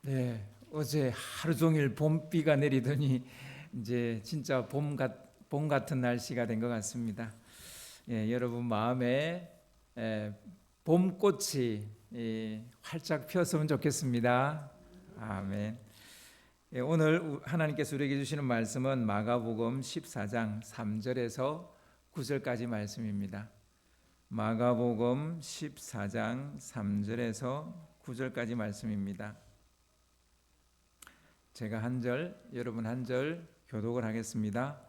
네, 어제 하루 종일 봄비가 내리더니 이제 진짜 봄 같은 날씨가 된 것 같습니다. 예, 여러분 마음에 봄꽃이 활짝 피었으면 좋겠습니다. 아멘. 예, 오늘 하나님께서 우리에게 주시는 말씀은 마가복음 14장 3절에서 9절까지 말씀입니다. 마가복음 14장 3절에서 9절까지 말씀입니다. 제가 한 절, 여러분 한 절 교독을 하겠습니다.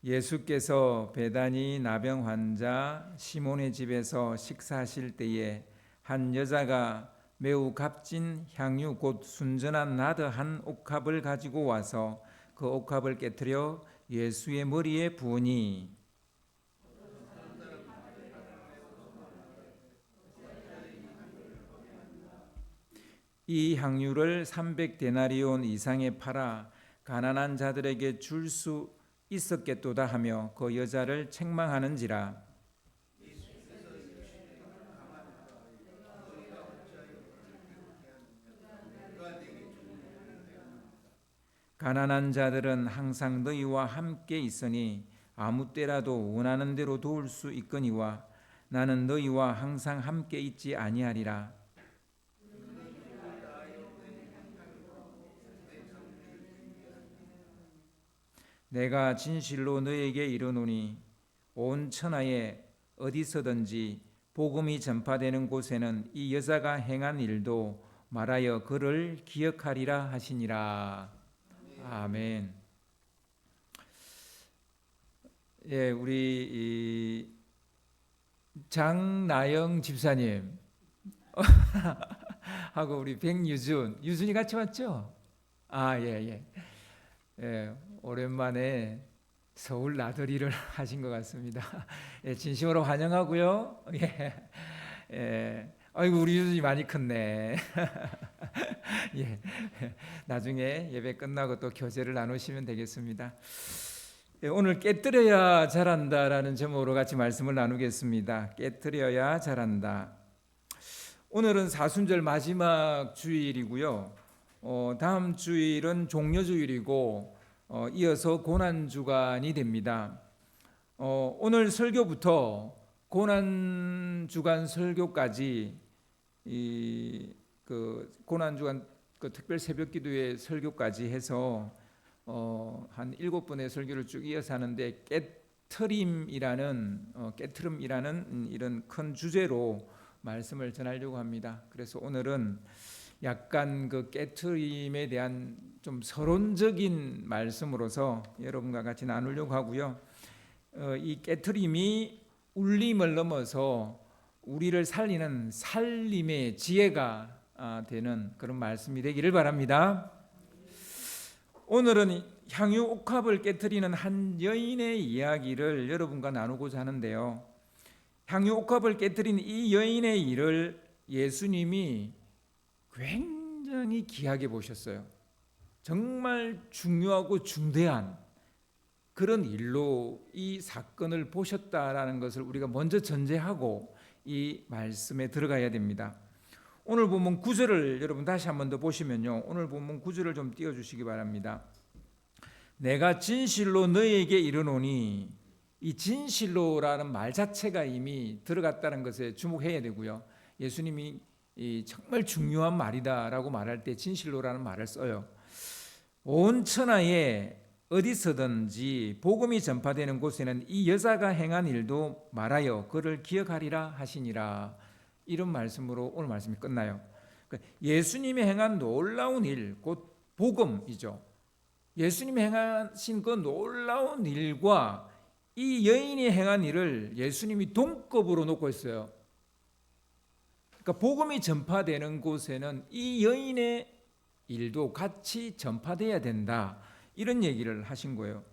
예수께서 베다니 나병 환자 시몬의 집에서 식사하실 때에 한 여자가 매우 값진 향유 곧 순전한 나드 한 옥합을 가지고 와서 그 옥합을 깨뜨려 예수의 머리에 부으니 이 향유를 300데나리온 이상에 팔아 가난한 자들에게 줄 수 있었겠도다 하며 그 여자를 책망하는지라. 가난한 자들은 항상 너희와 함께 있으니 아무 때라도 원하는 대로 도울 수 있거니와 나는 너희와 항상 함께 있지 아니하리라. 내가 진실로 너에게 이르노니 온 천하에 어디서든지 복음이 전파되는 곳에는 이 여자가 행한 일도 말하여 그를 기억하리라 하시니라. 아멘. 예, 우리 장나영 집사님 하고 우리 유준이 같이 왔죠? 아, 예. 예, 오랜만에 서울 나들이를 하신 것 같습니다. 예, 진심으로 환영하고요. 예, 아이고 우리 유준이 많이 컸네. 예, 나중에 예배 끝나고 또 교제를 나누시면 되겠습니다. 예, 오늘 깨뜨려야 잘한다라는 제목으로 같이 말씀을 나누겠습니다. 깨뜨려야 잘한다. 오늘은 사순절 마지막 주일이고요. 다음 주일은 종려주일이고 이어서 고난주간이 됩니다. 오늘 설교부터 고난주간 설교까지 그 고난주간 그 특별 새벽기도의 설교까지 해서 한 7번의 설교를 쭉 이어서 하는데 깨트림이라는 이런 큰 주제로 말씀을 전하려고 합니다. 그래서 오늘은 약간 그 깨트림에 대한 좀 서론적인 말씀으로서 여러분과 같이 나누려고 하고요. 이 깨트림이 울림을 넘어서 우리를 살리는 살림의 지혜가 되는 그런 말씀이 되기를 바랍니다. 오늘은 향유 옥합을 깨트리는 한 여인의 이야기를 여러분과 나누고자 하는데요. 향유 옥합을 깨트린 이 여인의 일을 예수님이 굉장히 귀하게 보셨어요. 정말 중요하고 중대한 그런 일로 이 사건을 보셨다라는 것을 우리가 먼저 전제하고 이 말씀에 들어가야 됩니다. 오늘 본문 9절을 여러분 다시 한 번 더 보시면요. 오늘 본문 9절을 좀 띄워주시기 바랍니다. 내가 진실로 너희에게 이르노니, 이 진실로라는 말 자체가 이미 들어갔다는 것에 주목해야 되고요. 예수님이 정말 중요한 말이다라고 말할 때 진실로라는 말을 써요. 온 천하에 어디서든지 복음이 전파되는 곳에는 이 여자가 행한 일도 말하여 그를 기억하리라 하시니라. 이런 말씀으로 오늘 말씀이 끝나요. 예수님이 행한 놀라운 일, 곧 복음이죠. 예수님이 행하신 그 놀라운 일과 이 여인이 행한 일을 예수님이 동급으로 놓고 있어요. 그러니까 복음이 전파되는 곳에는 이 여인의 일도 같이 전파돼야 된다. 이런 얘기를 하신 거예요.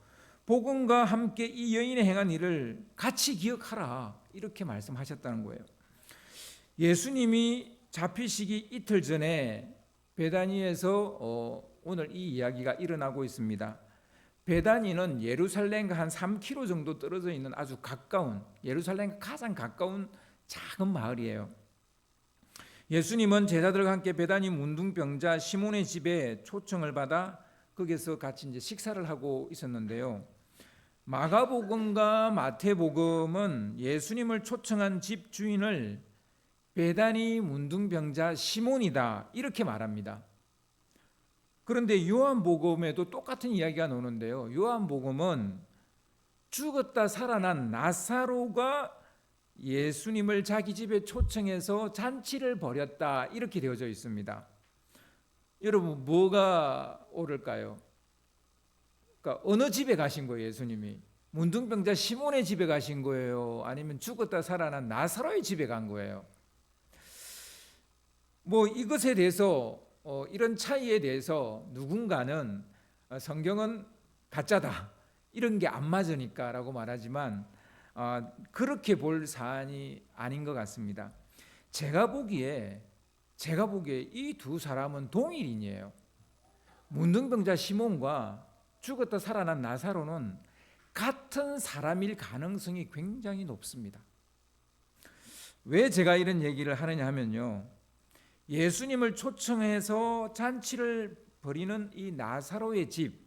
복음과 함께 이 여인의 행한 일을 같이 기억하라. 이렇게 말씀하셨다는 거예요. 예수님이 잡히시기 이틀 전에 베다니에서 오늘 이 이야기가 일어나고 있습니다. 베다니는 예루살렘과 한 3km 정도 떨어져 있는 아주 가까운, 예루살렘과 가장 가까운 작은 마을이에요. 예수님은 제자들과 함께 베다니 문둥병자 시몬의 집에 초청을 받아 거기서 같이 이제 식사를 하고 있었는데요. 마가복음과 마태복음은 예수님을 초청한 집 주인을 베다니 문둥병자 시몬이다 이렇게 말합니다. 그런데 요한복음에도 똑같은 이야기가 나오는데요. 요한복음은 죽었다 살아난 나사로가 예수님을 자기 집에 초청해서 잔치를 벌였다 이렇게 되어져 있습니다. 여러분 뭐가 옳을까요? 그러니까 어느 집에 가신 거예요? 예수님이 문둥병자 시몬의 집에 가신 거예요? 아니면 죽었다 살아난 나사로의 집에 간 거예요? 뭐 이것에 대해서 이런 차이에 대해서 누군가는 성경은 가짜다 이런 게 안 맞으니까라고 말하지만 그렇게 볼 사안이 아닌 것 같습니다. 제가 보기에 이 두 사람은 동일인이에요. 문둥병자 시몬과 죽었다 살아난 나사로는 같은 사람일 가능성이 굉장히 높습니다. 왜 제가 이런 얘기를 하느냐 하면요, 예수님을 초청해서 잔치를 벌이는 이 나사로의 집,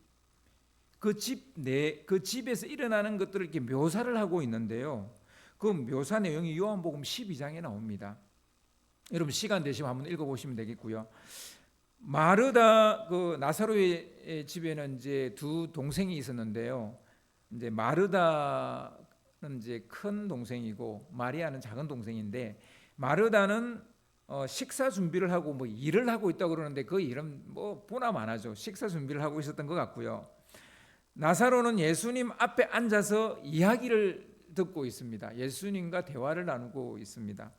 그 집에서 일어나는 것들을 이렇게 묘사를 하고 있는데요. 그 묘사 내용이 요한복음 12장에 나옵니다. 여러분 시간 되시면 한번 읽어보시면 되겠고요. 마르다 그 나사로의 집에는 이제 두 동생이 있었는데요. 이제 마르다는 이제 큰 동생이고 마리아는 작은 동생인데, 마르다는 식사 준비를 하고 뭐 일을 하고 있다고 그러는데 그 일은 뭐 보나 마나죠. 식사 준비를 하고 있었던 것 같고요. 나사로는 예수님 앞에 앉아서 이야기를 듣고 있습니다. 예수님과 대화를 나누고 있습니다.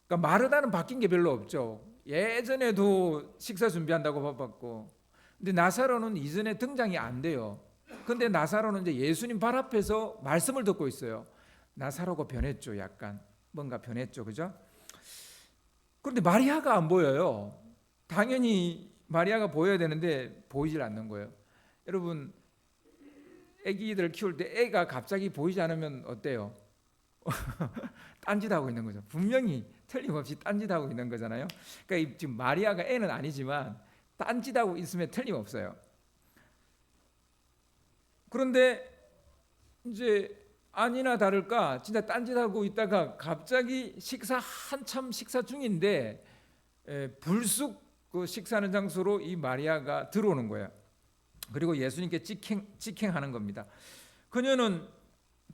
그러니까 마르다는 바뀐 게 별로 없죠. 예전에도 식사 준비한다고 바빴고, 근데 나사로는 이전에 등장이 안 돼요. 근데 나사로는 이제 예수님 발 앞에서 말씀을 듣고 있어요. 나사로가 변했죠. 약간 뭔가 변했죠. 그죠? 그런데 마리아가 안 보여요. 당연히 마리아가 보여야 되는데 보이질 않는 거예요. 여러분 아기들 키울 때 애가 갑자기 보이지 않으면 어때요? 딴짓하고 있는 거죠. 분명히 틀림없이 딴짓하고 있는 거잖아요. 그러니까 지금 마리아가 애는 아니지만 딴짓하고 있으면 틀림없어요. 그런데 이제 아니나 다를까 진짜 딴짓하고 있다가 갑자기 한참 식사 중인데 불쑥 그 식사하는 장소로 이 마리아가 들어오는 거예요. 그리고 예수님께 직행하는 겁니다. 그녀는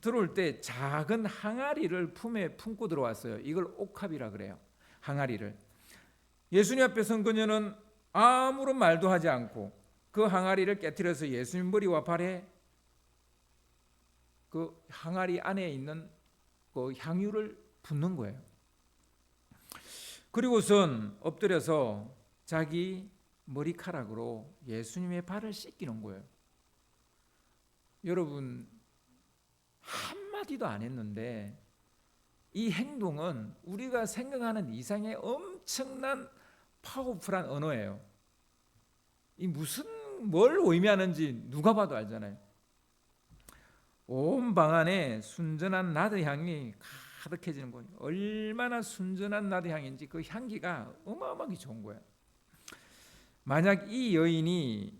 들어올 때 작은 항아리를 품에 품고 들어왔어요. 이걸 옥합이라 그래요. 항아리를. 예수님 앞에 선 그녀는 아무런 말도 하지 않고 그 항아리를 깨트려서 예수님 머리와 발에 그 항아리 안에 있는 그 향유를 붓는 거예요. 그리고선 엎드려서 자기 머리카락으로 예수님의 발을 씻기는 거예요. 여러분 한마디도 안 했는데 이 행동은 우리가 생각하는 이상의 엄청난 파워풀한 언어예요. 이 뭘 의미하는지 누가 봐도 알잖아요. 온 방 안에 순전한 나드 향이 가득해지는 거예요. 얼마나 순전한 나드 향인지 그 향기가 어마어마하게 좋은 거예요. 만약 이 여인이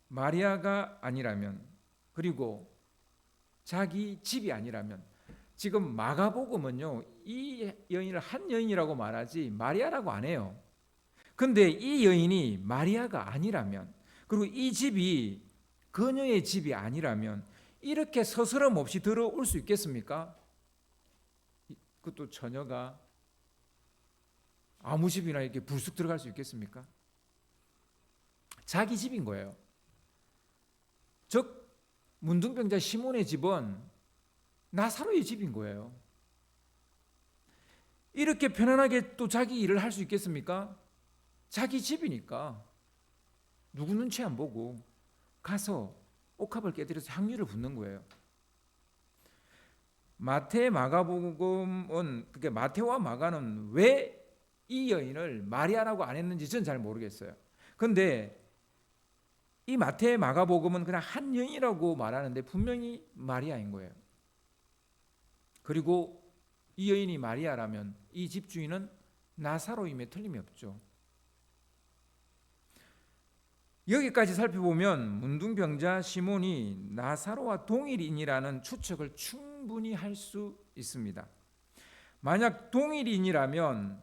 마리아가 아니라면, 그리고 자기 집이 아니라면, 지금 마가복음은요 이 여인을 한 여인이라고 말하지 마리아라고 안 해요. 근데 이 여인이 마리아가 아니라면, 그리고 이 집이 그녀의 집이 아니라면 이렇게 서스럼 없이 들어올 수 있겠습니까? 그것도 처녀가 아무 집이나 이렇게 불쑥 들어갈 수 있겠습니까? 자기 집인 거예요. 즉 문둥병자 시몬의 집은 나사로의 집인 거예요. 이렇게 편안하게 또 자기 일을 할 수 있겠습니까? 자기 집이니까 누구 눈치 안 보고 가서 옥합을 깨뜨려서 향유를 붓는 거예요. 마태, 마가복음은, 그게 마태와 마가는 왜 이 여인을 마리아라고 안 했는지 저는 잘 모르겠어요. 그런데 이 마태, 마가복음은 그냥 한 여인이라고 말하는데 분명히 마리아인 거예요. 그리고 이 여인이 마리아라면 이 집주인은 나사로임에 틀림이 없죠. 여기까지 살펴보면 문둥병자 시몬이 나사로와 동일인이라는 추측을 충분히 할 수 있습니다. 만약 동일인이라면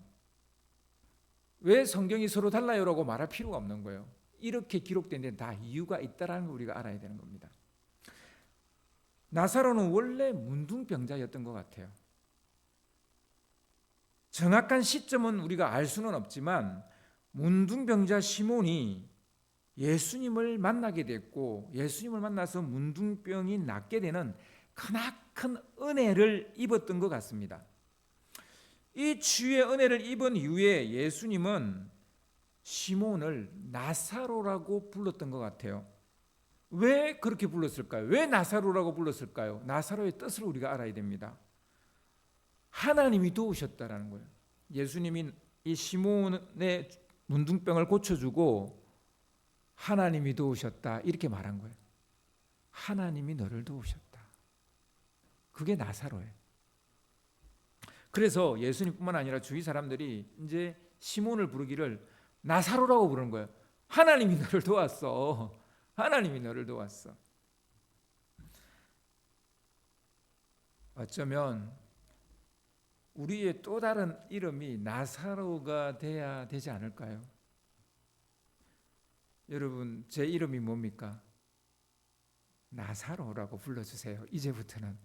왜 성경이 서로 달라요라고 말할 필요가 없는 거예요. 이렇게 기록된 데는 다 이유가 있다는 걸 우리가 알아야 되는 겁니다. 나사로는 원래 문둥병자였던 것 같아요. 정확한 시점은 우리가 알 수는 없지만 문둥병자 시몬이 예수님을 만나게 됐고 예수님을 만나서 문둥병이 낫게 되는 크나큰 은혜를 입었던 것 같습니다. 이 치유의 은혜를 입은 이후에 예수님은 시몬을 나사로라고 불렀던 것 같아요. 왜 그렇게 불렀을까요? 왜 나사로라고 불렀을까요? 나사로의 뜻을 우리가 알아야 됩니다. 하나님이 도우셨다라는 거예요. 예수님이 이 시몬의 문둥병을 고쳐주고 하나님이 도우셨다 이렇게 말한 거예요. 하나님이 너를 도우셨다. 그게 나사로예요. 그래서 예수님뿐만 아니라 주위 사람들이 이제 시몬을 부르기를 나사로라고 부르는 거예요. 하나님이 너를 도왔어. 하나님이 너를 도왔어. 어쩌면 우리의 또 다른 이름이 나사로가 돼야 되지 않을까요? 여러분, 제 이름이 뭡니까? 나사로라고 불러주세요. 이제부터는.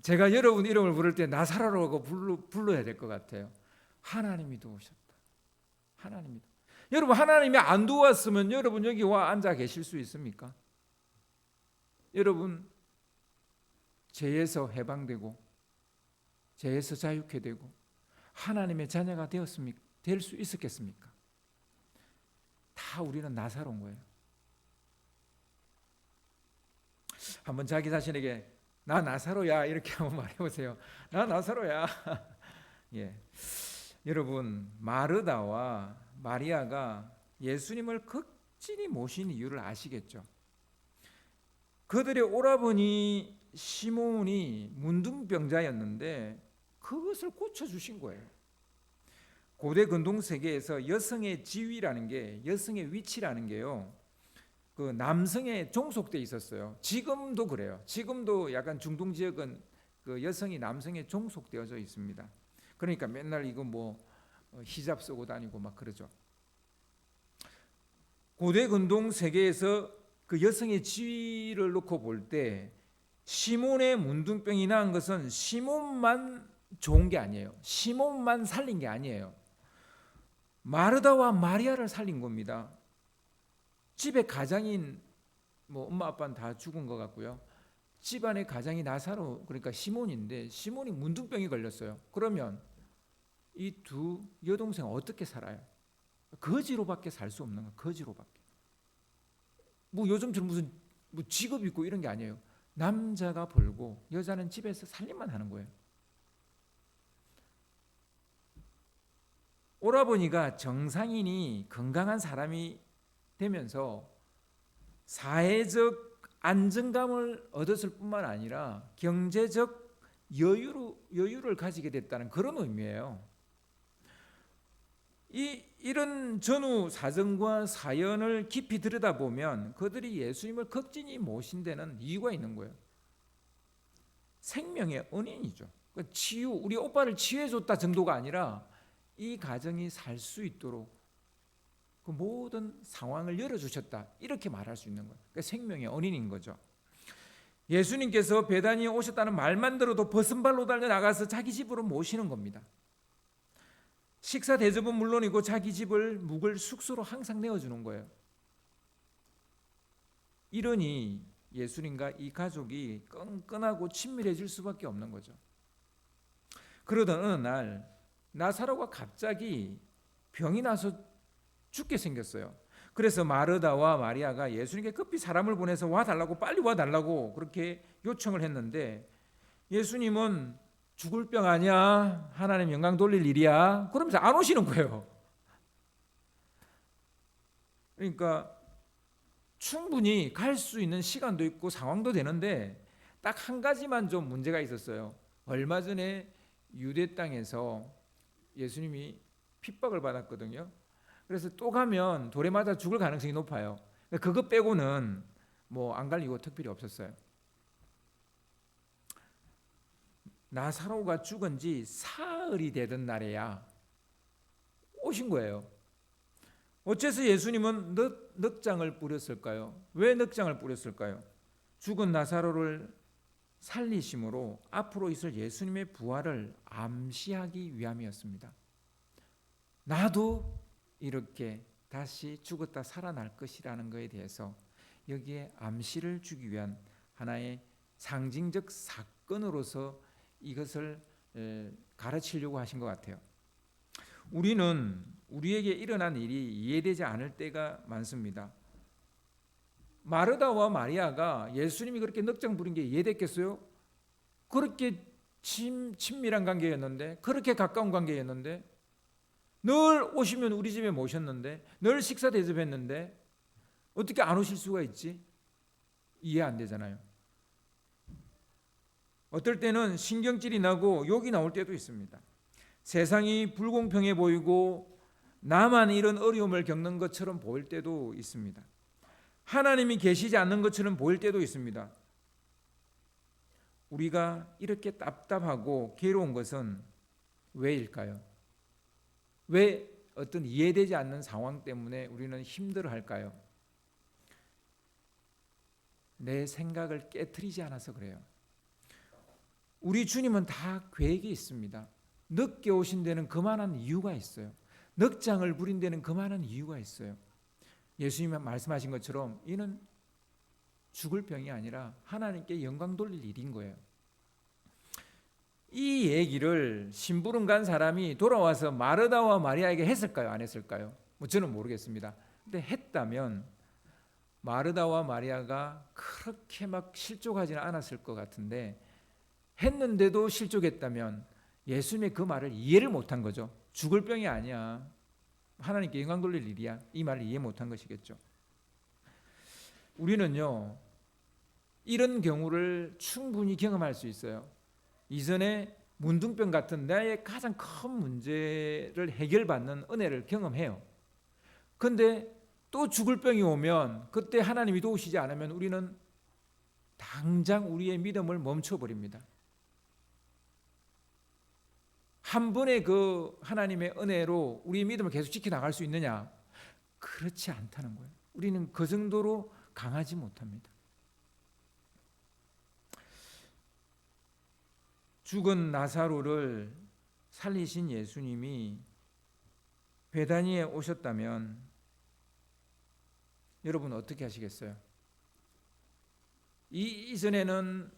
제가 여러분 이름을 부를 때 나사로라고 불러야 될 것 같아요. 하나님이 도우셨다. 하나님이. 여러분, 하나님이 안 도왔으면 여러분 여기 와 앉아 계실 수 있습니까? 여러분, 죄에서 해방되고 죄에서 자유케 되고 하나님의 자녀가 될 수 있었겠습니까? 다 우리는 나사로인 거예요. 한번 자기 자신에게 나 나사로야 이렇게 한번 말해보세요. 나 나사로야. 예. 여러분, 마르다와 마리아가 예수님을 극진히 모신 이유를 아시겠죠? 그들의 오라버니 시몬이 문둥병자였는데 그것을 고쳐주신 거예요. 고대 근동 세계에서 여성의 지위라는 게, 여성의 위치라는 게요, 그 남성에 종속돼 있었어요. 지금도 그래요. 지금도 약간 중동 지역은 그 여성이 남성에 종속되어져 있습니다. 그러니까 맨날 이거 뭐 히잡 쓰고 다니고 막 그러죠. 고대 근동 세계에서 그 여성의 지위를 놓고 볼 때 시몬의 문둥병이 나은 것은 시몬만 좋은 게 아니에요. 시몬만 살린 게 아니에요. 마르다와 마리아를 살린 겁니다. 집에 가장인 뭐 엄마 아빠는 다 죽은 것 같고요. 집안의 가장이 나사로, 그러니까 시몬인데 시몬이 문둥병이 걸렸어요. 그러면 이 두 여동생 어떻게 살아요? 거지로밖에 살 수 없는 거예요. 거지로밖에. 뭐 요즘처럼 무슨 뭐 직업 있고 이런 게 아니에요. 남자가 벌고 여자는 집에서 살림만 하는 거예요. 오라버니가 정상인이 건강한 사람이 되면서 사회적 안정감을 얻었을 뿐만 아니라 경제적 여유를 가지게 됐다는 그런 의미예요. 이런 전후 사정과 사연을 깊이 들여다보면 그들이 예수님을 극진히 모신 데는 이유가 있는 거예요. 생명의 은인이죠. 치유, 우리 오빠를 치유해줬다 정도가 아니라 이 가정이 살 수 있도록 그 모든 상황을 열어주셨다, 이렇게 말할 수 있는 거예요. 그러니까 생명의 은인인 거죠. 예수님께서 베다니에 오셨다는 말만 들어도 벗은발로 달려 나가서 자기 집으로 모시는 겁니다. 식사 대접은 물론이고 자기 집을 묵을 숙소로 항상 내어주는 거예요. 이러니 예수님과 이 가족이 끈끈하고 친밀해질 수밖에 없는 거죠. 그러던 어느 날 나사로가 갑자기 병이 나서 죽게 생겼어요. 그래서 마르다와 마리아가 예수님께 급히 사람을 보내서 와달라고, 빨리 와달라고 그렇게 요청을 했는데 예수님은 죽을 병 아니야, 하나님 영광 돌릴 일이야, 그러면서 안 오시는 거예요. 그러니까 충분히 갈 수 있는 시간도 있고 상황도 되는데 딱 한 가지만 좀 문제가 있었어요. 얼마 전에 유대 땅에서 예수님이 핍박을 받았거든요. 그래서 또 가면 돌에 맞아 죽을 가능성이 높아요. 그거 빼고는 뭐 안 갈 이유가 특별히 없었어요. 나사로가 죽은 지 사흘이 되던 날에야 오신 거예요. 어째서 예수님은 넉장을 뿌렸을까요? 왜 넉장을 뿌렸을까요? 죽은 나사로를 살리심으로 앞으로 있을 예수님의 부활을 암시하기 위함이었습니다. 나도 이렇게 다시 죽었다 살아날 것이라는 것에 대해서 여기에 암시를 주기 위한 하나의 상징적 사건으로서 이것을 가르치려고 하신 것 같아요. 우리는 우리에게 일어난 일이 이해되지 않을 때가 많습니다. 마르다와 마리아가 예수님이 그렇게 넉장 부린 게 이해됐겠어요? 그렇게 친밀한 관계였는데, 그렇게 가까운 관계였는데, 늘 오시면 우리 집에 모셨는데, 늘 식사 대접했는데 어떻게 안 오실 수가 있지? 이해 안 되잖아요. 어떨 때는 신경질이 나고 욕이 나올 때도 있습니다. 세상이 불공평해 보이고 나만 이런 어려움을 겪는 것처럼 보일 때도 있습니다. 하나님이 계시지 않는 것처럼 보일 때도 있습니다. 우리가 이렇게 답답하고 괴로운 것은 왜일까요? 왜 어떤 이해되지 않는 상황 때문에 우리는 힘들어할까요? 내 생각을 깨트리지 않아서 그래요. 우리 주님은 다 계획이 있습니다. 늦게 오신 데는 그만한 이유가 있어요. 넉장을 부린 데는 그만한 이유가 있어요. 예수님이 말씀하신 것처럼 이는 죽을 병이 아니라 하나님께 영광 돌릴 일인 거예요. 이 얘기를 심부름 간 사람이 돌아와서 마르다와 마리아에게 했을까요? 안 했을까요? 뭐 저는 모르겠습니다. 근데 했다면 마르다와 마리아가 그렇게 막 실족하지는 않았을 것 같은데, 했는데도 실족했다면 예수님의 그 말을 이해를 못한 거죠. 죽을 병이 아니야, 하나님께 영광 돌릴 일이야, 이 말을 이해 못한 것이겠죠. 우리는요, 이런 경우를 충분히 경험할 수 있어요. 이전에 문둥병 같은 나의 가장 큰 문제를 해결받는 은혜를 경험해요. 그런데 또 죽을 병이 오면 그때 하나님이 도우시지 않으면 우리는 당장 우리의 믿음을 멈춰버립니다. 한 번의 그 하나님의 은혜로 우리의 믿음을 계속 지켜나갈 수 있느냐? 그렇지 않다는 거예요. 우리는 그 정도로 강하지 못합니다. 죽은 나사로를 살리신 예수님이 베다니에 오셨다면 여러분 어떻게 하시겠어요? 이전에는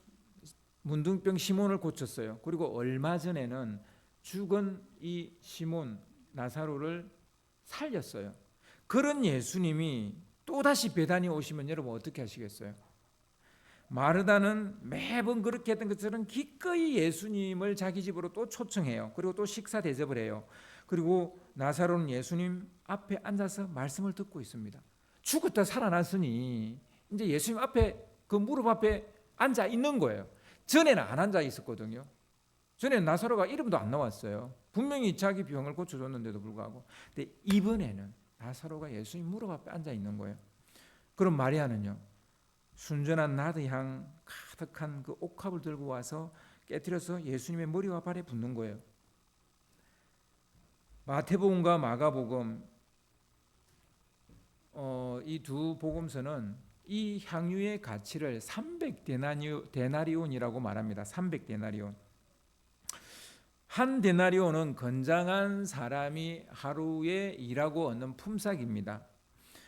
문둥병 시몬을 고쳤어요. 그리고 얼마 전에는 죽은 이 시몬 나사로를 살렸어요. 그런 예수님이 또다시 베다니 오시면 여러분 어떻게 하시겠어요? 마르다는 매번 그렇게 했던 것처럼 기꺼이 예수님을 자기 집으로 또 초청해요. 그리고 또 식사 대접을 해요. 그리고 나사로는 예수님 앞에 앉아서 말씀을 듣고 있습니다. 죽었다 살아났으니 이제 예수님 앞에 그 무릎 앞에 앉아 있는 거예요. 전에는 안 앉아 있었거든요. 전에는 나사로가 이름도 안 나왔어요. 분명히 자기 병을 고쳐줬는데도 불구하고. 근데 이번에는 나사로가 예수님 무릎 앞에 앉아 있는 거예요. 그럼 마리아는요, 순전한 나드향 가득한 그 옥합을 들고 와서 깨트려서 예수님의 머리와 발에 붓는 거예요. 마태복음과 마가복음 이 두 복음서는 이 향유의 가치를 300데나리온이라고 말합니다. 300데나리온. 한 데나리온은 건장한 사람이 하루에 일하고 얻는 품삯입니다.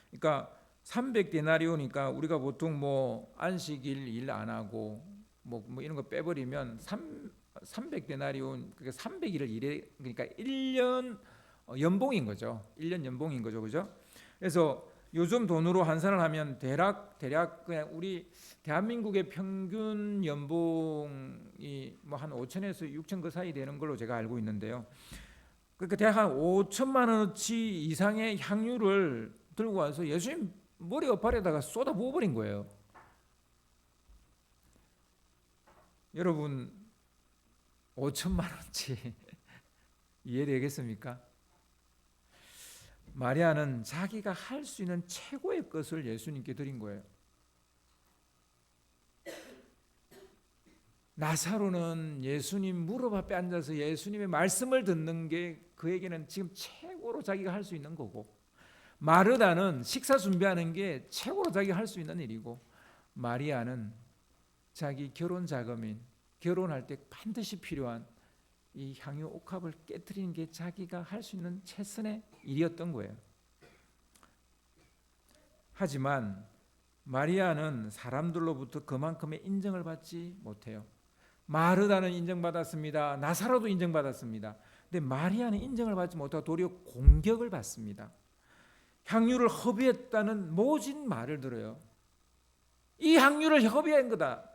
그러니까 300데나리온이니까 우리가 보통 뭐 안식일 일 안 하고 뭐 이런 거 빼버리면 300데나리온, 그러니까 300일을 일해, 그러니까 1년 연봉인 거죠. 1년 연봉인 거죠. 그죠? 그래서 요즘 돈으로 환산을 하면 대략 그냥 우리 대한민국의 평균 연봉이 뭐 한 5천에서 6천 그 사이 되는 걸로 제가 알고 있는데요. 그러니까 대략 한 5천만 원어치 이상의 향유를 들고 와서 예수님 머리와 발에다가 쏟아 부어버린 거예요. 여러분, 5천만 원치 이해되겠습니까? 마리아는 자기가 할 수 있는 최고의 것을 예수님께 드린 거예요. 나사로는 예수님 무릎 앞에 앉아서 예수님의 말씀을 듣는 게 그에게는 지금 최고로 자기가 할 수 있는 거고, 마르다는 식사 준비하는 게 최고로 자기가 할 수 있는 일이고, 마리아는 자기 결혼 자금인, 결혼할 때 반드시 필요한 이 향유 옥합을 깨뜨리는 게 자기가 할 수 있는 최선의 일이었던 거예요. 하지만 마리아는 사람들로부터 그만큼의 인정을 받지 못해요. 마르다는 인정받았습니다. 나사로도 인정받았습니다. 근데 마리아는 인정을 받지 못하고 도리어 공격을 받습니다. 향유를 허비했다는 모진 말을 들어요. 이 향유를 허비한 거다.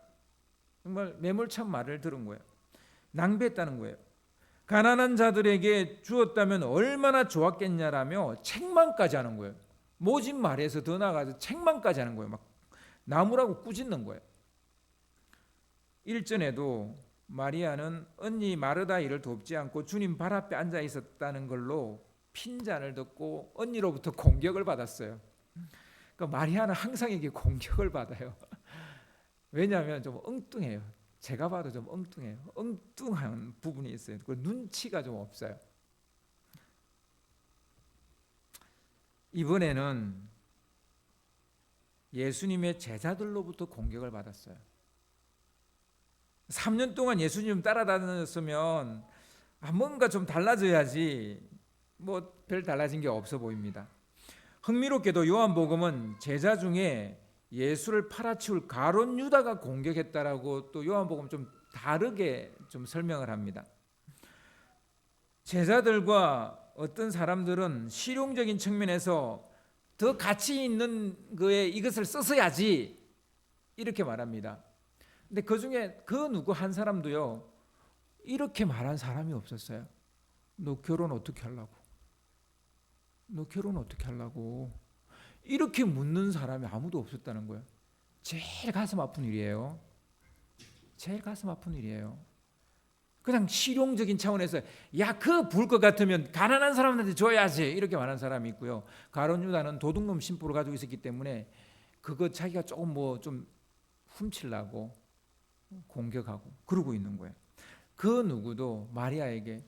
정말 매몰찬 말을 들은 거예요. 낭비했다는 거예요. 가난한 자들에게 주었다면 얼마나 좋았겠냐라며 책망까지 하는 거예요. 모진 말에서 더 나아가서 책망까지 하는 거예요. 막 나무라고 꾸짖는 거예요. 1절에도 마리아는 언니 마르다 일을 돕지 않고 주님 발 앞에 앉아 있었다는 걸로 핀잔을 듣고 언니로부터 공격을 받았어요. 그러니까 마리아는 항상 이게 공격을 받아요. 왜냐하면 좀 엉뚱해요. 제가 봐도 좀 엉뚱해요. 엉뚱한 부분이 있어요. 그 눈치가 좀 없어요. 이번에는 예수님의 제자들로부터 공격을 받았어요. 3년 동안 예수님 따라다녔으면 뭔가 좀 달라져야지 뭐 별 달라진 게 없어 보입니다. 흥미롭게도 요한복음은 제자 중에 예수를 팔아치울 가룟 유다가 공격했다라고 또 요한복음 좀 다르게 좀 설명을 합니다. 제자들과 어떤 사람들은 실용적인 측면에서 더 가치 있는 거에 이것을 썼어야지 이렇게 말합니다. 근데 그 중에 그 누구 한 사람도요 이렇게 말한 사람이 없었어요. 너 결혼 어떻게 하려고? 너 결혼 어떻게 하려고? 이렇게 묻는 사람이 아무도 없었다는 거예요. 제일 가슴 아픈 일이에요. 제일 가슴 아픈 일이에요. 그냥 실용적인 차원에서 야, 그 부을 것 같으면 가난한 사람한테 줘야지 이렇게 말하는 사람이 있고요. 가룟 유다는 도둑놈 심보를 가지고 있었기 때문에 그거 자기가 조금 뭐 좀 훔치려고 공격하고 그러고 있는 거예요. 그 누구도 마리아에게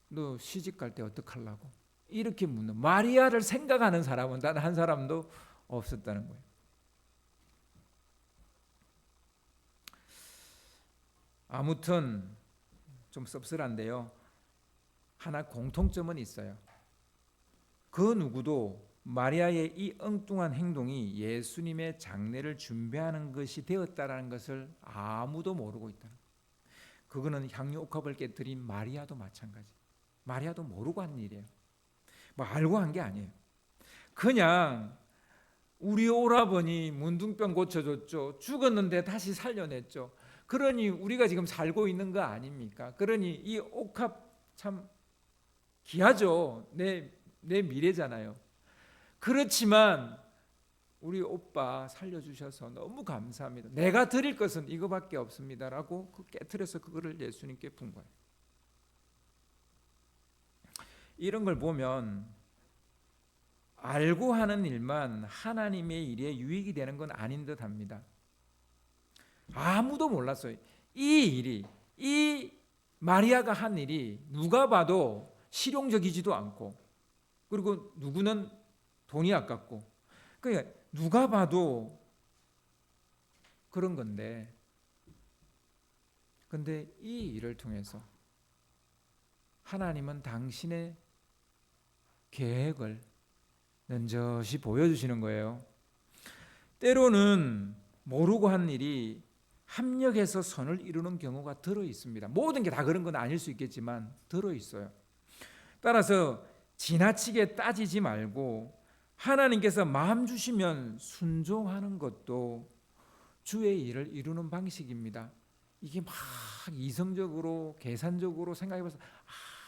너 시집 갈 때 어떡하려고 이렇게 묻는, 마리아를 생각하는 사람은 단 한 사람도 없었다는 거예요. 아무튼 좀 씁쓸한데요, 하나 공통점은 있어요. 그 누구도 마리아의 이 엉뚱한 행동이 예수님의 장례를 준비하는 것이 되었다라는 것을 아무도 모르고 있다. 그거는 향유 옥합을 깨뜨린 마리아도 마찬가지. 마리아도 모르고 한 일이에요. 뭐 알고 한 게 아니에요. 그냥 우리 오라버니 문둥병 고쳐줬죠. 죽었는데 다시 살려냈죠. 그러니 우리가 지금 살고 있는 거 아닙니까? 그러니 이 옥합 참 귀하죠. 내 미래잖아요. 그렇지만 우리 오빠 살려주셔서 너무 감사합니다. 내가 드릴 것은 이거밖에 없습니다라고 깨트려서 그거를 예수님께 푼 거예요. 이런 걸 보면 알고 하는 일만 하나님의 일에 유익이 되는 건 아닌 듯 합니다. 아무도 몰랐어요. 이 마리아가 한 일이 누가 봐도 실용적이지도 않고, 그리고 누구는 돈이 아깝고, 그러니까 누가 봐도 그런 건데, 근데 이 일을 통해서 하나님은 당신의 계획을 면저시 보여주시는 거예요. 때로는 모르고 한 일이 합력해서 선을 이루는 경우가 들어 있습니다. 모든 게 다 그런 건 아닐 수 있겠지만 들어 있어요. 따라서 지나치게 따지지 말고 하나님께서 마음 주시면 순종하는 것도 주의 일을 이루는 방식입니다. 이게 막 이성적으로 계산적으로 생각해봐서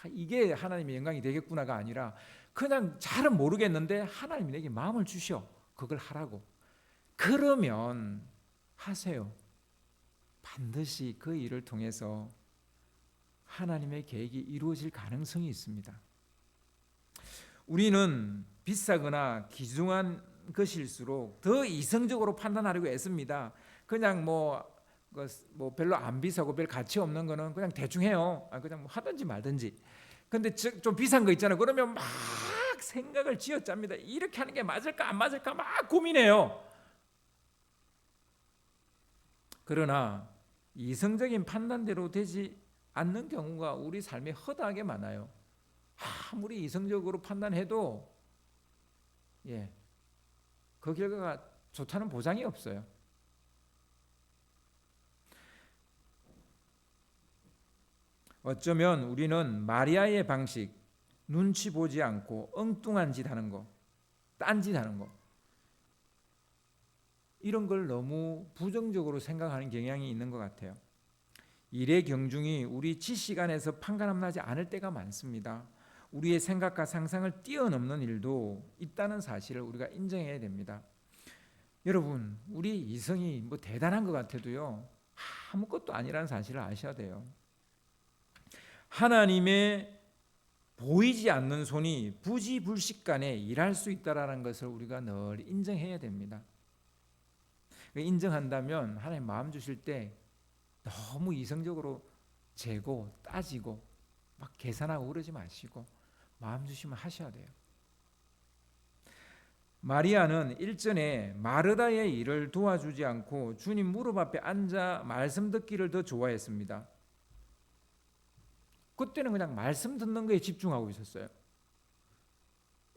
이게 하나님의 영광이 되겠구나가 아니라 그냥 잘은 모르겠는데 하나님이 내게 마음을 주셔 그걸 하라고. 그러면 하세요. 반드시 그 일을 통해서 하나님의 계획이 이루어질 가능성이 있습니다. 우리는 비싸거나 귀중한 것일수록 더 이성적으로 판단하려고 애씁니다. 그냥 별로 안 비싸고 별 가치 없는 거는 그냥 대충 해요. 그냥 하든지 말든지. 근데 좀 비싼 거 있잖아요. 그러면 막 생각을 쥐어짭니다. 이렇게 하는 게 맞을까 안 맞을까 막 고민해요. 그러나 이성적인 판단대로 되지 않는 경우가 우리 삶에 허다하게 많아요. 아무리 이성적으로 판단해도 그 결과가 좋다는 보장이 없어요. 어쩌면 우리는 마리아의 방식, 눈치 보지 않고 엉뚱한 짓 하는 거, 딴짓 하는 거, 이런 걸 너무 부정적으로 생각하는 경향이 있는 것 같아요. 일의 경중이 우리 지식 안에서 판가름 나지 않을 때가 많습니다. 우리의 생각과 상상을 뛰어넘는 일도 있다는 사실을 우리가 인정해야 됩니다. 여러분, 우리 이성이 대단한 것 같아도요, 아무것도 아니라는 사실을 아셔야 돼요. 하나님의 보이지 않는 손이 부지불식간에 일할 수 있다라는 것을 우리가 늘 인정해야 됩니다. 인정한다면 하나님 마음 주실 때 너무 이성적으로 재고 따지고 막 계산하고 그러지 마시고 마음 주시면 하셔야 돼요. 마리아는 일전에 마르다의 일을 도와주지 않고 주님 무릎 앞에 앉아 말씀 듣기를 더 좋아했습니다. 그때는 그냥 말씀 듣는 거에 집중하고 있었어요.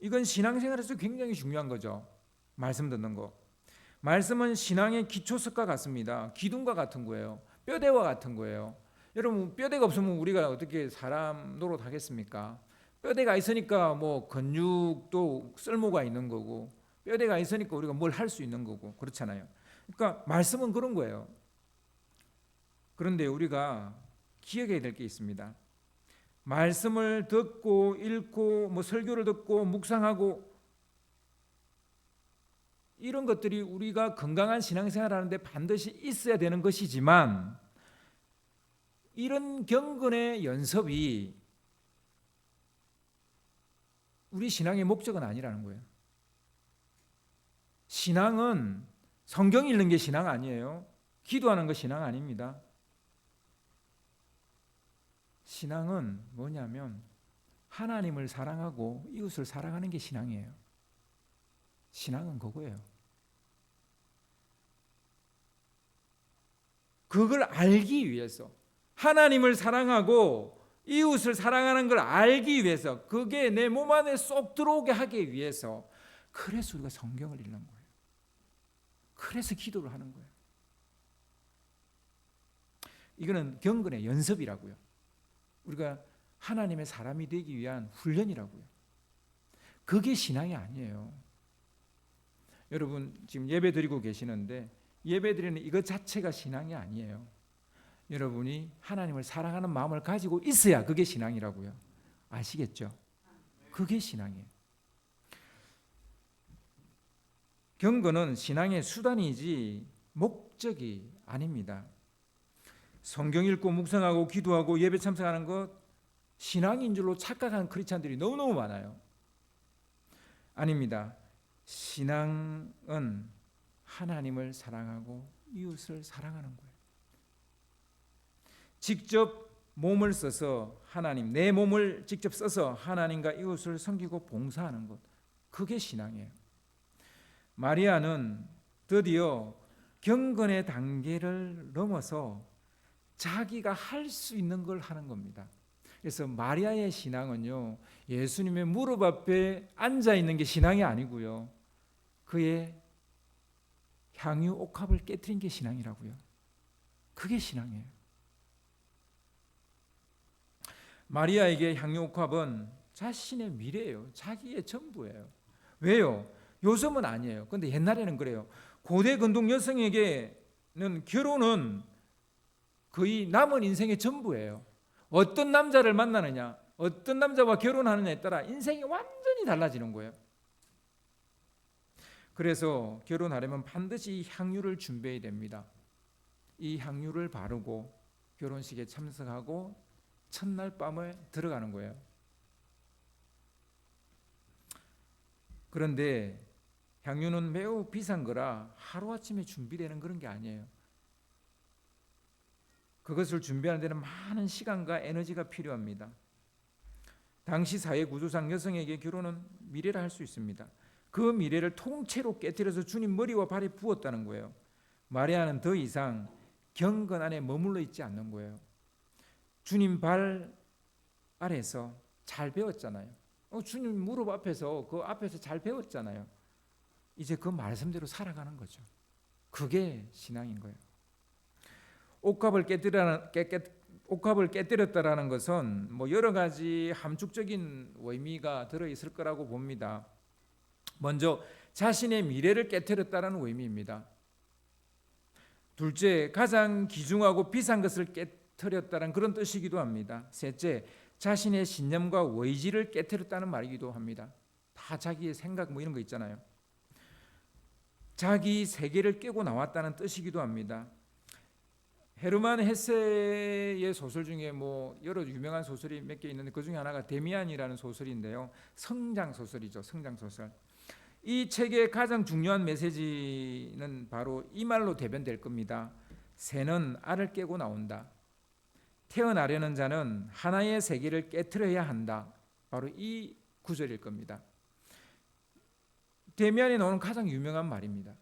이건 신앙생활에서 굉장히 중요한 거죠. 말씀 듣는 거. 말씀은 신앙의 기초석과 같습니다. 기둥과 같은 거예요. 뼈대와 같은 거예요. 여러분, 뼈대가 없으면 우리가 어떻게 사람 노릇하겠습니까? 뼈대가 있으니까 근육도 쓸모가 있는 거고, 뼈대가 있으니까 우리가 뭘 할 수 있는 거고, 그렇잖아요. 그러니까 말씀은 그런 거예요. 그런데 우리가 기억해야 될 게 있습니다. 말씀을 듣고 읽고 설교를 듣고 묵상하고 이런 것들이 우리가 건강한 신앙생활을 하는데 반드시 있어야 되는 것이지만 이런 경건의 연습이 우리 신앙의 목적은 아니라는 거예요. 신앙은 성경 읽는 게 신앙 아니에요. 기도하는 거 신앙 아닙니다. 신앙은 뭐냐면 하나님을 사랑하고 이웃을 사랑하는 게 신앙이에요. 신앙은 그거예요. 그걸 알기 위해서 하나님을 사랑하고 이웃을 사랑하는 걸 알기 위해서 그게 내 몸 안에 쏙 들어오게 하기 위해서 그래서 우리가 성경을 읽는 거예요. 그래서 기도를 하는 거예요. 이거는 경건의 연습이라고요. 우리가 하나님의 사람이 되기 위한 훈련이라고요. 그게 신앙이 아니에요. 여러분 지금 예배 드리고 계시는데 예배 드리는 이것 자체가 신앙이 아니에요. 여러분이 하나님을 사랑하는 마음을 가지고 있어야 그게 신앙이라고요. 아시겠죠? 그게 신앙이에요. 경건은 신앙의 수단이지 목적이 아닙니다. 성경 읽고 묵상하고 기도하고 예배 참석하는 것 신앙인 줄로 착각하는 크리스찬들이 너무너무 많아요. 아닙니다. 신앙은 하나님을 사랑하고 이웃을 사랑하는 거예요. 직접 몸을 써서 하나님, 내 몸을 직접 써서 하나님과 이웃을 섬기고 봉사하는 것, 그게 신앙이에요. 마리아는 드디어 경건의 단계를 넘어서 자기가 할 수 있는 걸 하는 겁니다. 그래서 마리아의 신앙은요, 예수님의 무릎 앞에 앉아 있는 게 신앙이 아니고요, 그의 향유 옥합을 깨트린 게 신앙이라고요. 그게 신앙이에요. 마리아에게 향유 옥합은 자신의 미래예요. 자기의 전부예요. 왜요? 요즘은 아니에요. 그런데 옛날에는 그래요. 고대 근동 여성에게는 결혼은 거의 남은 인생의 전부예요. 어떤 남자를 만나느냐, 어떤 남자와 결혼하느냐에 따라 인생이 완전히 달라지는 거예요. 그래서 결혼하려면 반드시 향유를 준비해야 됩니다. 이 향유를 바르고 결혼식에 참석하고 첫날 밤에 들어가는 거예요. 그런데 향유는 매우 비싼 거라 하루아침에 준비되는 그런 게 아니에요. 그것을 준비하는 데는 많은 시간과 에너지가 필요합니다. 당시 사회 구조상 여성에게 결혼은 미래라 할 수 있습니다. 그 미래를 통째로 깨뜨려서 주님 머리와 발에 부었다는 거예요. 마리아는 더 이상 경건 안에 머물러 있지 않는 거예요. 주님 발 아래서 잘 배웠잖아요. 주님 무릎 앞에서 그 앞에서 잘 배웠잖아요. 이제 그 말씀대로 살아가는 거죠. 그게 신앙인 거예요. 옥합을 깨뜨렸다라는 것은 뭐 여러 가지 함축적인 의미가 들어 있을 거라고 봅니다. 먼저 자신의 미래를 깨뜨렸다는 의미입니다. 둘째, 가장 귀중하고 비싼 것을 깨뜨렸다는 그런 뜻이기도 합니다. 셋째, 자신의 신념과 의지를 깨뜨렸다는 말이기도 합니다. 다 자기의 생각 뭐 이런 거 있잖아요. 자기 세계를 깨고 나왔다는 뜻이기도 합니다. 헤르만 헤세의 소설 중에 뭐 여러 유명한 소설이 몇 개 있는데 그 중에 하나가 데미안이라는 소설인데요. 성장 소설이죠. 성장 소설. 이 책의 가장 중요한 메시지는 바로 이 말로 대변될 겁니다. 새는 알을 깨고 나온다. 태어나려는 자는 하나의 세계를 깨트려야 한다. 바로 이 구절일 겁니다. 데미안에 나오는 가장 유명한 말입니다.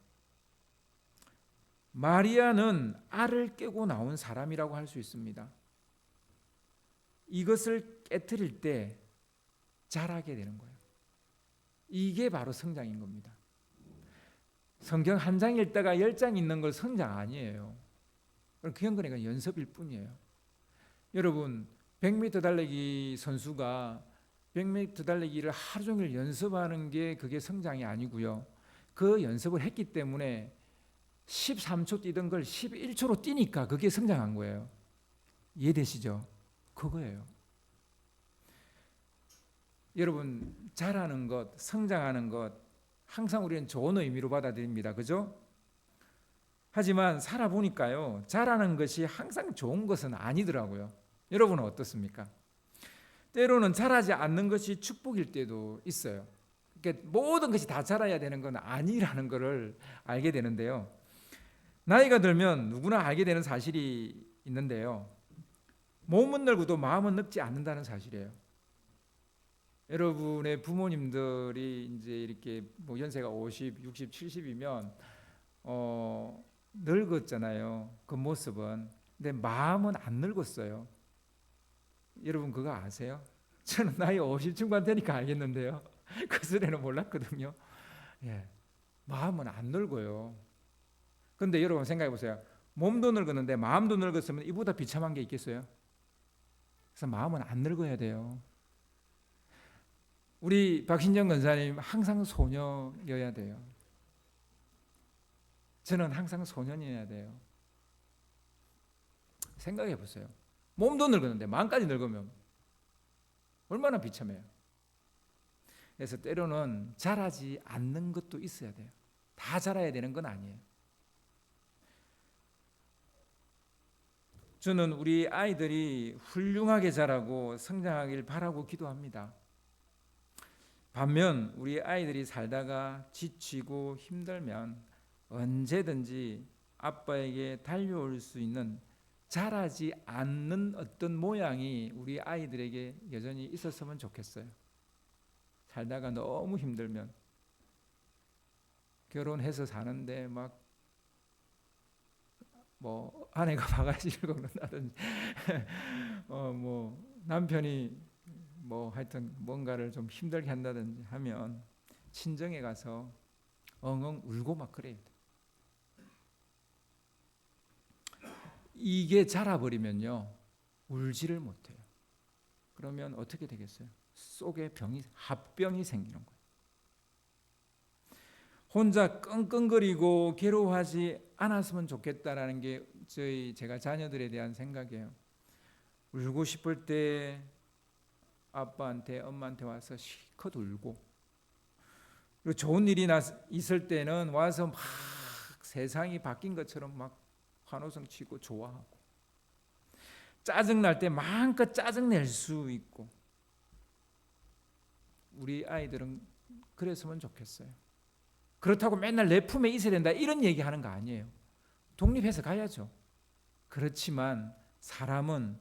마리아는 알을 깨고 나온 사람이라고 할 수 있습니다. 이것을 깨트릴 때 자라게 되는 거예요. 이게 바로 성장인 겁니다. 성경 한 장 읽다가 10장 읽는 걸 성장 아니에요. 그냥 그러니까 연습일 뿐이에요. 여러분 100m 달리기 선수가 100m 달리기를 하루 종일 연습하는 게 그게 성장이 아니고요. 그 연습을 했기 때문에 13초 뛰던 걸 11초로 뛰니까 그게 성장한 거예요. 이해되시죠? 그거예요. 여러분 자라는 것, 성장하는 것 항상 우리는 좋은 의미로 받아들입니다. 그죠? 하지만 살아보니까요, 자라는 것이 항상 좋은 것은 아니더라고요. 여러분은 어떻습니까? 때로는 자라지 않는 것이 축복일 때도 있어요. 그러니까 모든 것이 다 자라야 되는 건 아니라는 것을 알게 되는데요. 나이가 들면 누구나 알게 되는 사실이 있는데요. 몸은 늙어도 마음은 늙지 않는다는 사실이에요. 여러분의 부모님들이 이제 이렇게 뭐 연세가 50, 60, 70이면 늙었잖아요. 그 모습은. 근데 마음은 안 늙었어요. 여러분 그거 아세요? 저는 나이 50 중반 되니까 알겠는데요. 그 전에는 몰랐거든요. 예, 마음은 안 늙어요. 근데 여러분 생각해 보세요. 몸도 늙었는데 마음도 늙었으면 이보다 비참한 게 있겠어요? 그래서 마음은 안 늙어야 돼요. 우리 박신정 권사님 항상 소녀여야 돼요. 저는 항상 소년이어야 돼요. 생각해 보세요. 몸도 늙었는데 마음까지 늙으면 얼마나 비참해요. 그래서 때로는 자라지 않는 것도 있어야 돼요. 다 자라야 되는 건 아니에요. 저는 우리 아이들이 훌륭하게 자라고 성장하길 바라고 기도합니다. 반면 우리 아이들이 살다가 지치고 힘들면 언제든지 아빠에게 달려올 수 있는 자라지 않는 어떤 모양이 우리 아이들에게 여전히 있었으면 좋겠어요. 살다가 너무 힘들면 결혼해서 사는데 막 뭐 아내가 바가지를 긁는다든지 뭐 남편이 뭐 하여튼 뭔가를 좀 힘들게 한다든지 하면 친정에 가서 엉엉 울고 막 그래요. 이게 자라버리면요 울지를 못해요. 그러면 어떻게 되겠어요? 속에 합병이 생기는 거예요. 혼자 끙끙거리고 괴로워하지 않았으면 좋겠다라는 게 제가 자녀들에 대한 생각이에요. 울고 싶을 때 아빠한테 엄마한테 와서 실컷 울고, 그리고 좋은 일이 있을 때는 와서 막 세상이 바뀐 것처럼 막 환호성 치고 좋아하고, 짜증날 때 마음껏 짜증낼 수 있고, 우리 아이들은 그랬으면 좋겠어요. 그렇다고 맨날 내 품에 있어야 된다 이런 얘기하는 거 아니에요. 독립해서 가야죠. 그렇지만 사람은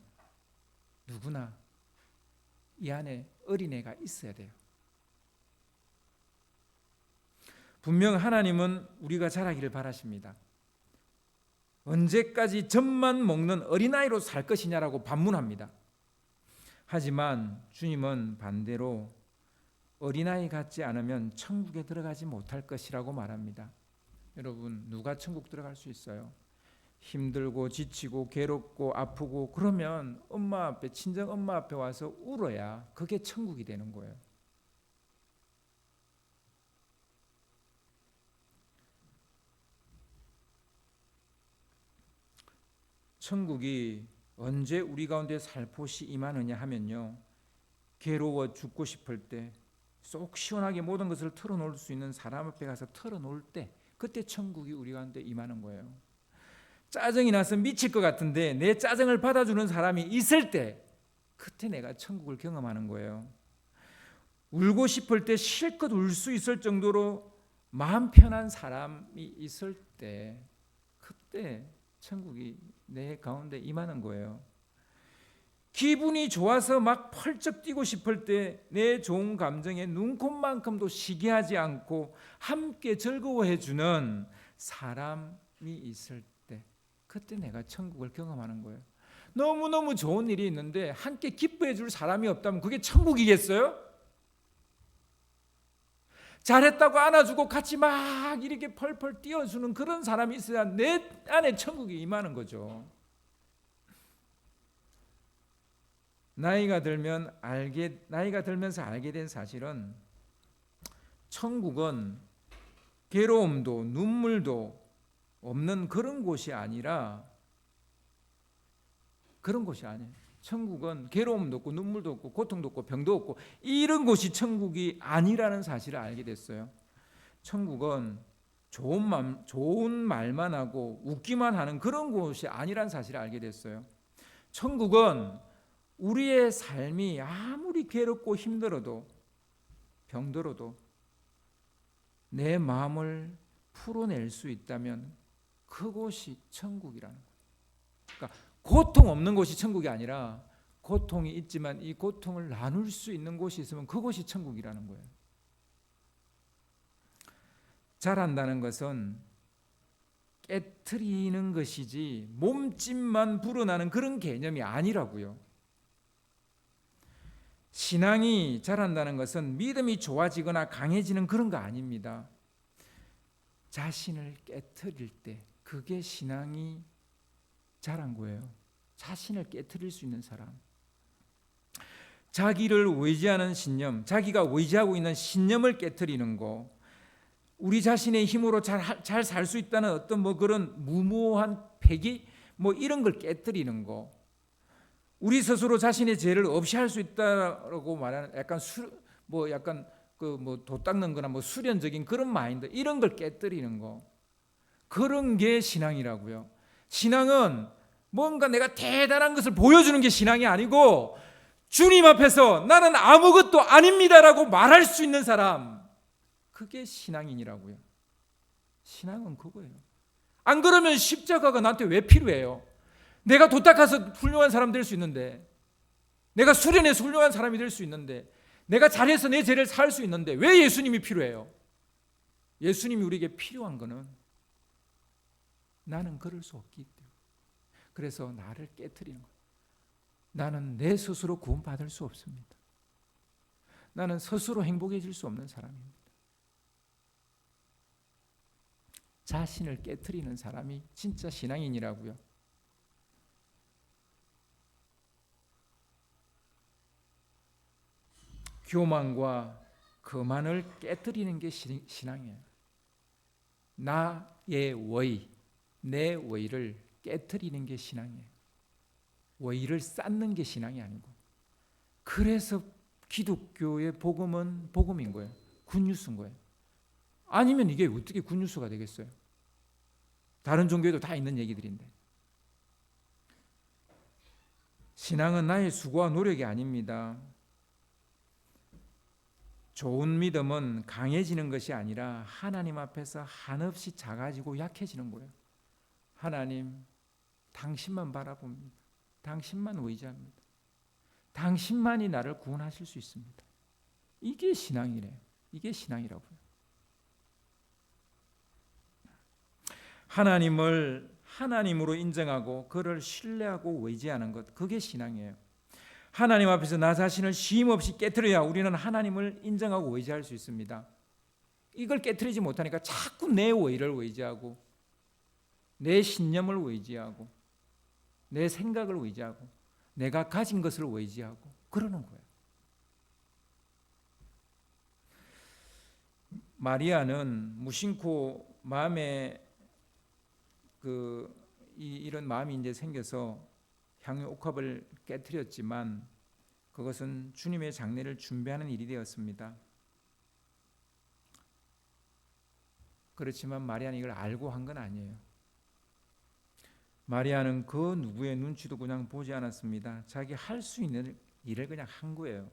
누구나 이 안에 어린애가 있어야 돼요. 분명 하나님은 우리가 자라기를 바라십니다. 언제까지 젖만 먹는 어린아이로 살 것이냐라고 반문합니다. 하지만 주님은 반대로 어린아이 같지 않으면 천국에 들어가지 못할 것이라고 말합니다. 여러분, 누가 천국 들어갈 수 있어요? 힘들고 지치고 괴롭고 아프고 그러면 엄마 앞에, 친정 엄마 앞에 와서 울어야 그게 천국이 되는 거예요. 천국이 언제 우리 가운데 살포시 임하느냐 하면요, 괴로워 죽고 싶을 때 쏙 시원하게 모든 것을 털어놓을 수 있는 사람 앞에 가서 털어놓을 때, 그때 천국이 우리 가운데 임하는 거예요. 짜증이 나서 미칠 것 같은데 내 짜증을 받아주는 사람이 있을 때, 그때 내가 천국을 경험하는 거예요. 울고 싶을 때 실컷 울 수 있을 정도로 마음 편한 사람이 있을 때, 그때 천국이 내 가운데 임하는 거예요. 기분이 좋아서 막 펄쩍 뛰고 싶을 때 내 좋은 감정에 눈곱만큼도 시게 하지 않고 함께 즐거워해 주는 사람이 있을 때, 그때 내가 천국을 경험하는 거예요. 너무너무 좋은 일이 있는데 함께 기뻐해 줄 사람이 없다면 그게 천국이겠어요? 잘했다고 안아주고 같이 막 이렇게 펄펄 뛰어주는 그런 사람이 있어야 내 안에 천국이 임하는 거죠. 나이가 들면서 알게 된 사실은, 천국은 괴로움도 눈물도 없는 그런 곳이 아니라, 그런 곳이 아니에요. 천국은 괴로움도 없고 눈물도 없고 고통도 없고 병도 없고 이런 곳이 천국이 아니라는 사실을 알게 됐어요. 천국은 좋은 말만 하고 웃기만 하는 그런 곳이 아니라는 사실을 알게 됐어요. 천국은 우리의 삶이 아무리 괴롭고 힘들어도 병들어도 내 마음을 풀어낼 수 있다면 그곳이 천국이라는 거예요. 그러니까 고통 없는 곳이 천국이 아니라, 고통이 있지만 이 고통을 나눌 수 있는 곳이 있으면 그곳이 천국이라는 거예요. 잘한다는 것은 깨트리는 것이지 몸집만 불어나는 그런 개념이 아니라고요. 신앙이 자란다는 것은 믿음이 좋아지거나 강해지는 그런 거 아닙니다. 자신을 깨트릴 때 그게 신앙이 자란 거예요. 자신을 깨트릴 수 있는 사람, 자기를 의지하는 신념, 자기가 의지하고 있는 신념을 깨트리는 거, 우리 자신의 힘으로 잘 살 수 있다는 어떤 그런 무모한 패기 이런 걸 깨트리는 거, 우리 스스로 자신의 죄를 없이 할 수 있다라고 말하는 약간 도 닦는 거나 수련적인 그런 마인드, 이런 걸 깨뜨리는 거, 그런 게 신앙이라고요. 신앙은 뭔가 내가 대단한 것을 보여주는 게 신앙이 아니고, 주님 앞에서 나는 아무것도 아닙니다라고 말할 수 있는 사람, 그게 신앙인이라고요. 신앙은 그거예요. 안 그러면 십자가가 나한테 왜 필요해요? 내가 도 닦아서 훌륭한 사람 될 수 있는데, 내가 수련해서 훌륭한 사람이 될 수 있는데, 내가 잘해서 내 죄를 살 수 있는데 왜 예수님이 필요해요? 예수님이 우리에게 필요한 거는 나는 그럴 수 없기 때문에, 그래서 나를 깨트리는 거예요. 나는 내 스스로 구원받을 수 없습니다. 나는 스스로 행복해질 수 없는 사람입니다. 자신을 깨트리는 사람이 진짜 신앙인이라고요. 교만과 거만을 깨트리는 게 신앙이에요. 나의 내 의를 깨트리는 게 신앙이에요. 의를 쌓는 게 신앙이 아니고. 그래서 기독교의 복음은 복음인 거예요. 굿뉴스인 거예요. 아니면 이게 어떻게 굿뉴스가 되겠어요? 다른 종교에도 다 있는 얘기들인데. 신앙은 나의 수고와 노력이 아닙니다. 좋은 믿음은 강해지는 것이 아니라 하나님 앞에서 한없이 작아지고 약해지는 거예요. 하나님, 당신만 바라봅니다. 당신만 의지합니다. 당신만이 나를 구원하실 수 있습니다. 이게 신앙이래요. 이게 신앙이라고요. 하나님을 하나님으로 인정하고 그를 신뢰하고 의지하는 것, 그게 신앙이에요. 하나님 앞에서 나 자신을 쉼없이 깨트려야 우리는 하나님을 인정하고 의지할 수 있습니다. 이걸 깨트리지 못하니까 자꾸 내 의를 의지하고 내 신념을 의지하고 내 생각을 의지하고 내가 가진 것을 의지하고 그러는 거예요. 마리아는 무심코 마음에 이런 마음이 이제 생겨서 향유 옥합을 깨뜨렸지만 그것은 주님의 장례를 준비하는 일이 되었습니다. 그렇지만 마리아는 이걸 알고 한 건 아니에요. 마리아는 그 누구의 눈치도 그냥 보지 않았습니다. 자기 할 수 있는 일을 그냥 한 거예요.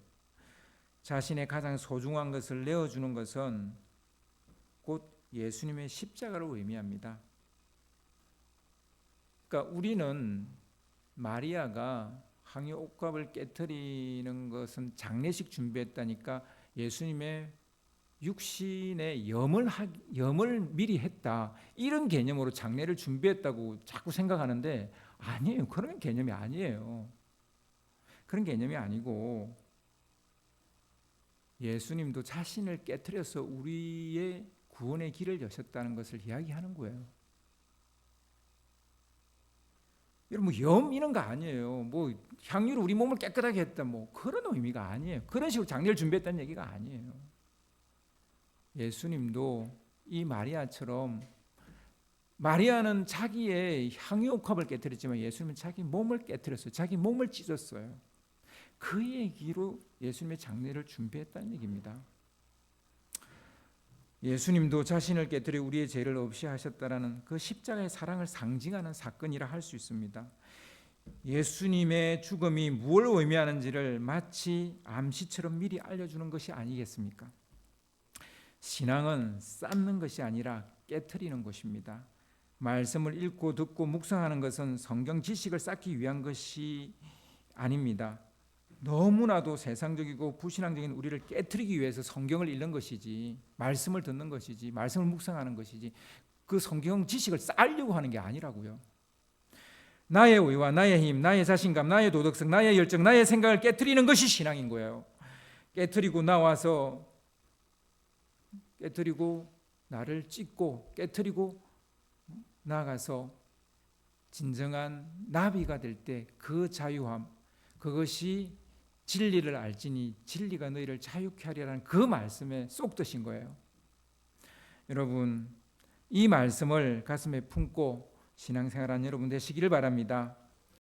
자신의 가장 소중한 것을 내어주는 것은 곧 예수님의 십자가를 의미합니다. 그러니까 우리는 마리아가 향유 옥합을 깨트리는 것은 장례식 준비했다니까 예수님의 육신의 염을 미리 했다, 이런 개념으로 장례를 준비했다고 자꾸 생각하는데 아니에요. 그런 개념이 아니에요. 그런 개념이 아니고 예수님도 자신을 깨트려서 우리의 구원의 길을 여셨다는 것을 이야기하는 거예요. 여러분, 염 이런 거 아니에요. 뭐 향유로 우리 몸을 깨끗하게 했다, 뭐 그런 의미가 아니에요. 그런 식으로 장례를 준비했다는 얘기가 아니에요. 예수님도 이 마리아처럼, 마리아는 자기의 향유 옥합을 깨뜨렸지만 예수님은 자기 몸을 깨뜨렸어요. 자기 몸을 찢었어요. 그 얘기로 예수님의 장례를 준비했다는 얘기입니다. 예수님도 자신을 깨뜨려 우리의 죄를 없이 하셨다라는 그 십자가의 사랑을 상징하는 사건이라 할 수 있습니다. 예수님의 죽음이 무엇을 의미하는지를 마치 암시처럼 미리 알려주는 것이 아니겠습니까? 신앙은 쌓는 것이 아니라 깨트리는 것입니다. 말씀을 읽고 듣고 묵상하는 것은 성경 지식을 쌓기 위한 것이 아닙니다. 너무나도 세상적이고 불신앙적인 우리를 깨트리기 위해서 성경을 읽는 것이지, 말씀을 듣는 것이지, 말씀을 묵상하는 것이지, 그 성경 지식을 쌓으려고 하는 게 아니라고요. 나의 의와 나의 힘, 나의 자신감, 나의 도덕성, 나의 열정, 나의 생각을 깨트리는 것이 신앙인 거예요. 깨트리고 나와서 깨트리고 나를 찢고 깨트리고 나가서 진정한 나비가 될 때 그 자유함, 그것이 진리를 알지니 진리가 너희를 자유케 하리라는 그 말씀에 쏙 드신 거예요. 여러분, 이 말씀을 가슴에 품고 신앙생활하는 여러분 되시기를 바랍니다.